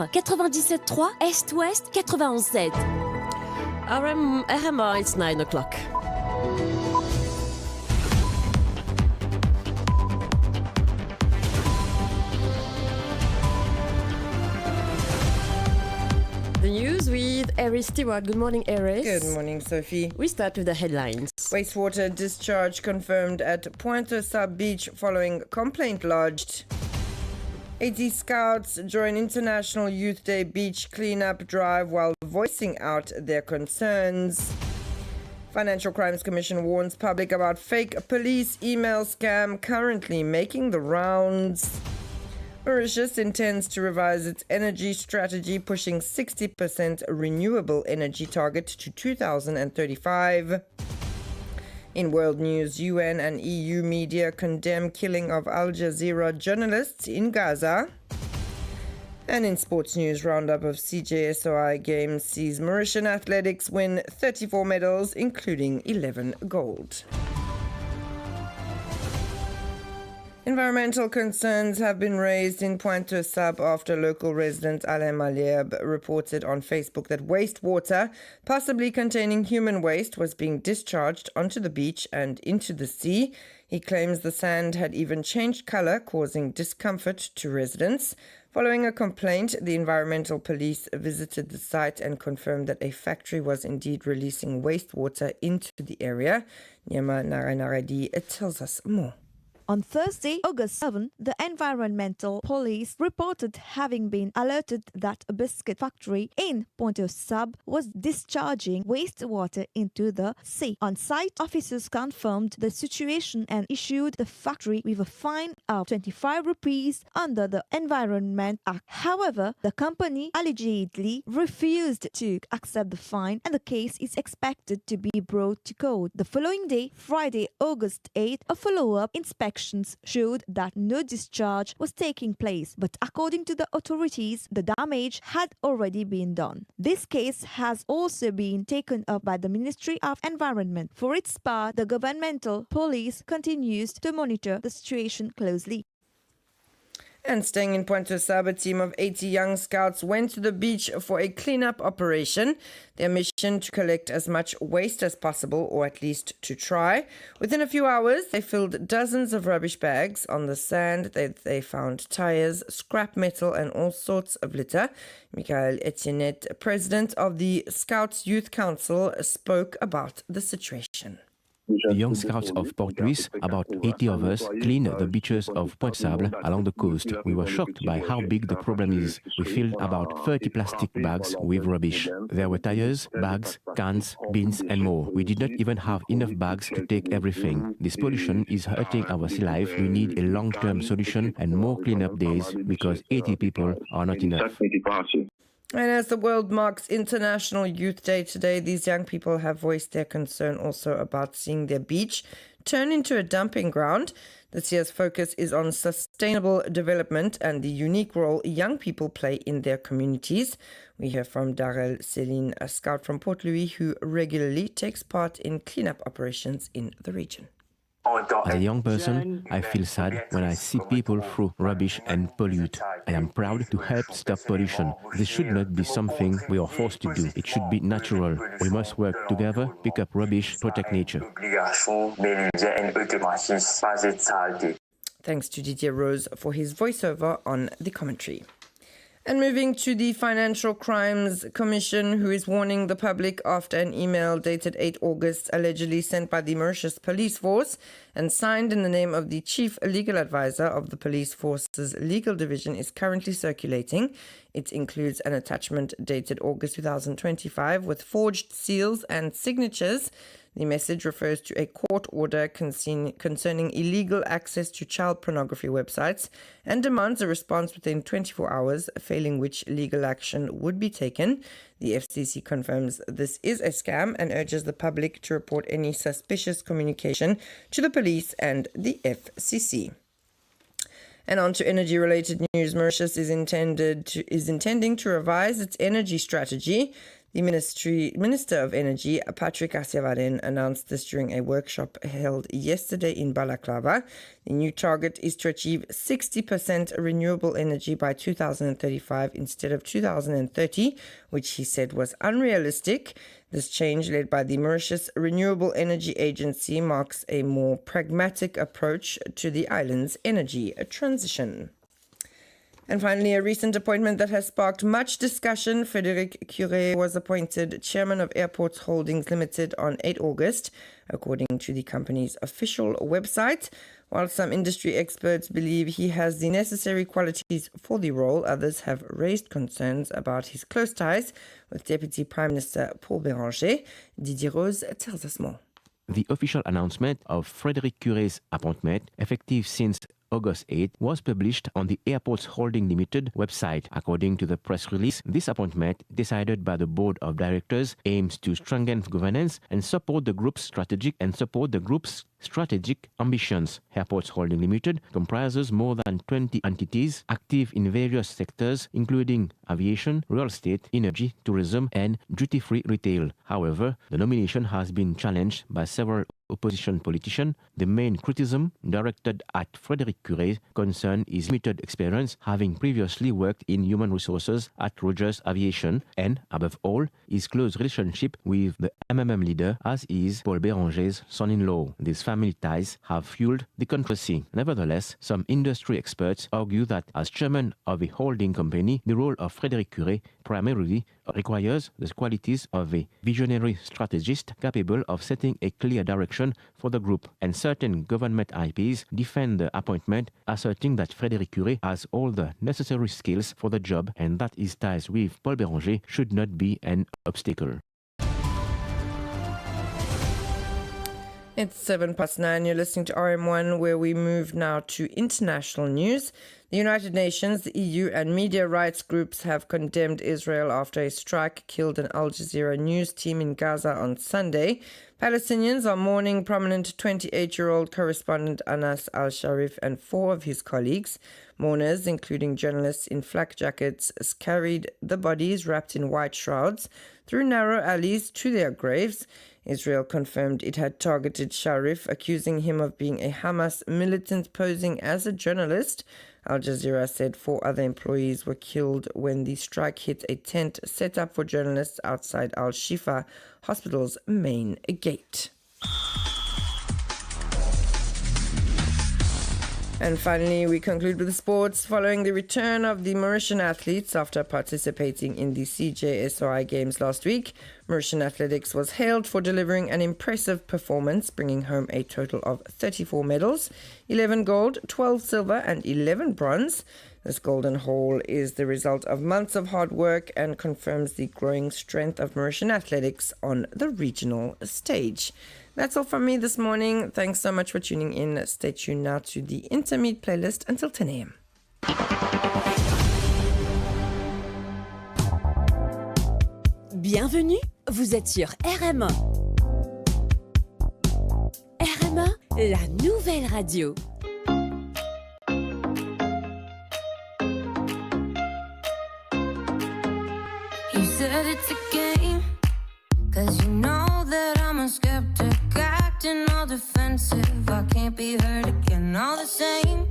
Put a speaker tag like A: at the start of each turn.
A: 97.3 Est-Ouest 91.7. RMR, it's 9 o'clock. The news with Eris Stewart. Good morning, Eris.
B: Good morning, Sophie.
A: We start with the headlines.
B: Wastewater discharge confirmed at Pointe-aux-Sable Beach following complaint lodged. 80 scouts join International Youth Day beach cleanup drive while voicing out their concerns. Financial Crimes Commission warns public about fake police email scam currently making the rounds. Mauritius intends to revise its energy strategy, pushing 60% renewable energy target to 2035. In world news, UN and EU media condemn killing of Al Jazeera journalists in Gaza. And in sports news, roundup of CJSOI games sees Mauritian athletics win 34 medals, including 11 gold. Environmental concerns have been raised in Pointe-aux-Sable after local resident Alain Malherbe reported on Facebook that wastewater, possibly containing human waste, was being discharged onto the beach and into the sea. He claims the sand had even changed color, causing discomfort to residents. Following a complaint, the environmental police visited the site and confirmed that a factory was indeed releasing wastewater into the area. Nyama Naranaradi tells us more.
C: On Thursday, August 7, the environmental police reported having been alerted that a biscuit factory in Pointe-aux-Sable was discharging wastewater into the sea. On site, officers confirmed the situation and issued the factory with a fine of 25 rupees under the Environment Act. However, the company allegedly refused to accept the fine and the case is expected to be brought to court. The following day, Friday, August 8, a follow-up inspection showed that no discharge was taking place, but according to the authorities, the damage had already been done. This case has also been taken up by the Ministry of Environment. For its part, the governmental police continues to monitor the situation closely.
B: And staying in Pointe-aux-Sable, a team of 80 young scouts went to the beach for a cleanup operation. Their mission to collect as much waste as possible, or at least to try. Within a few hours, they filled dozens of rubbish bags. On the sand, they found tires, scrap metal, and all sorts of litter. Michael Etienne, president of the Scouts Youth Council, spoke about the situation.
D: The young scouts of Port Louis, about 80 of us, cleaned the beaches of Pointe-Sable along the coast. We were shocked by how big the problem is. We filled about 30 plastic bags with rubbish. There were tires, bags, cans, bins and more. We did not even have enough bags to take everything. This pollution is hurting our sea life. We need a long-term solution and more cleanup days because 80 people are not enough.
B: And as the world marks International Youth Day today, these young people have voiced their concern also about seeing their beach turn into a dumping ground. This year's focus is on sustainable development and the unique role young people play in their communities. We hear from Darrell Céline, a scout from Port Louis who regularly takes part in cleanup operations in the region.
D: As a young person, I feel sad when I see people throw rubbish and pollute. I am proud to help stop pollution. This should not be something we are forced to do. It should be natural. We must work together, pick up rubbish, protect nature.
B: Thanks to Didier Rose for his voiceover on the commentary. And moving to the Financial Crimes Commission, who is warning the public after an email dated 8 August allegedly sent by the Mauritius Police Force and signed in the name of the Chief Legal Advisor of the Police Force's Legal Division is currently circulating. It includes an attachment dated August 2025 with forged seals and signatures. The message refers to a court order concerning illegal access to child pornography websites and demands a response within 24 hours, failing which legal action would be taken. The FCC confirms this is a scam and urges the public to report any suspicious communication to the police and the FCC. And on to energy-related news, Mauritius is intending to revise its energy strategy. The Minister of Energy, Patrick Asiavaden, announced this during a workshop held yesterday in Balaclava. The new target is to achieve 60% renewable energy by 2035 instead of 2030, which he said was unrealistic. This change, led by the Mauritius Renewable Energy Agency, marks a more pragmatic approach to the island's energy transition. And finally, a recent appointment that has sparked much discussion. Frédéric Curé was appointed chairman of Airports Holdings Limited on 8 August, according to the company's official website. While some industry experts believe he has the necessary qualities for the role, others have raised concerns about his close ties with Deputy Prime Minister Paul Béranger. Didier Rose tells us more.
D: The official announcement of Frédéric Curé's appointment, effective since August 8, was published on the Airports Holding Limited website. According to the press release, this appointment, decided by the board of directors, aims to strengthen governance and support the group's strategic ambitions. Airports Holding Limited comprises more than 20 entities active in various sectors, including aviation, real estate, energy, tourism, and duty-free retail. However, the nomination has been challenged by several opposition politicians. The main criticism directed at Frédéric Curé concerned his limited experience, having previously worked in human resources at Rogers Aviation, and, above all, his close relationship with the MMM leader, as is Paul Béranger's son-in-law. These family ties have fueled the controversy. Nevertheless, some industry experts argue that as chairman of a holding company, the role of Frédéric Curé primarily requires the qualities of a visionary strategist capable of setting a clear direction for the group, and certain government IPs defend the appointment, asserting that Frédéric Curé has all the necessary skills for the job and that his ties with Paul Béranger should not be an obstacle.
B: It's 9:07. You're listening to RM1, where we move now to international news. The United Nations, the EU, and media rights groups have condemned Israel after a strike killed an Al Jazeera news team in Gaza on Sunday. Palestinians are mourning prominent 28-year-old correspondent Anas al-Sharif and 4 of his colleagues. Mourners, including journalists in flak jackets, carried the bodies wrapped in white shrouds through narrow alleys to their graves. Israel confirmed it had targeted Sharif, accusing him of being a Hamas militant posing as a journalist. Al Jazeera said 4 other employees were killed when the strike hit a tent set up for journalists outside Al-Shifa Hospital's main gate. And finally, we conclude with the sports. Following the return of the Mauritian athletes after participating in the CJSOI Games last week, Mauritian athletics was hailed for delivering an impressive performance, bringing home a total of 34 medals, 11 gold, 12 silver and 11 bronze. This golden haul is the result of months of hard work and confirms the growing strength of Mauritian athletics on the regional stage. That's all from me this morning. Thanks so much for tuning in. Stay tuned now to the Intermediate playlist until 10 a.m.
E: Bienvenue, vous êtes sur RM1. RM1, la nouvelle radio.
F: You said it's a game, 'cause you know that I'm a skeptic, acting all defensive. I can't be hurt again, all the same.